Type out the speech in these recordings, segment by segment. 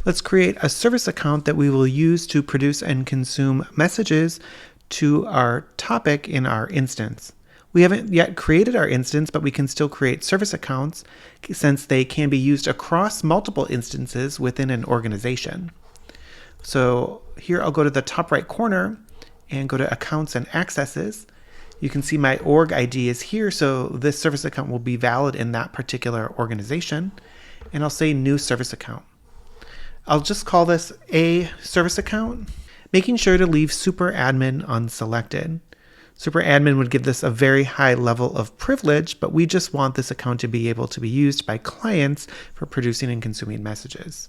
Let's create a service account that we will use to produce and consume messages to our topic in our instance. We haven't yet created our instance, but we can still create service accounts since they can be used across multiple instances within an organization. So here I'll go to the top right corner and go to Accounts and Accesses. You can see my org ID is here, so this service account will be valid in that particular organization. And I'll say New Service Account. I'll just call this a service account, making sure to leave super admin unselected. Super admin would give this a very high level of privilege, but we just want this account to be able to be used by clients for producing and consuming messages.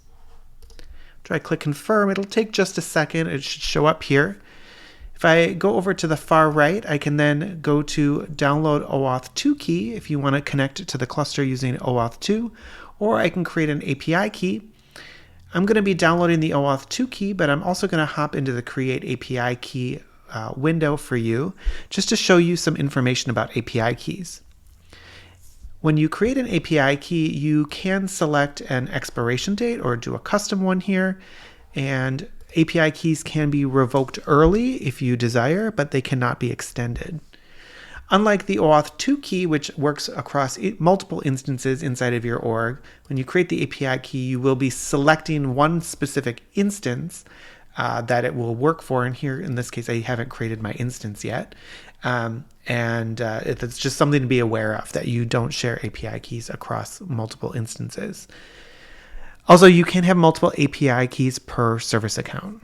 After I click confirm, it'll take just a second. It should show up here. If I go over to the far right, I can then go to download OAuth 2 key if you want to connect it to the cluster using OAuth 2, or I can create an API key. I'm going to be downloading the OAuth 2 key, but I'm also going to hop into the Create API key window for you, just to show you some information about API keys. When you create an API key, you can select an expiration date or do a custom one here, and API keys can be revoked early if you desire, but they cannot be extended. Unlike the OAuth 2 key, which works across multiple instances inside of your org, when you create the API key, you will be selecting one specific instance that it will work for. And here, in this case, I haven't created my instance yet. It's just something to be aware of, that you don't share API keys across multiple instances. Also, you can have multiple API keys per service account.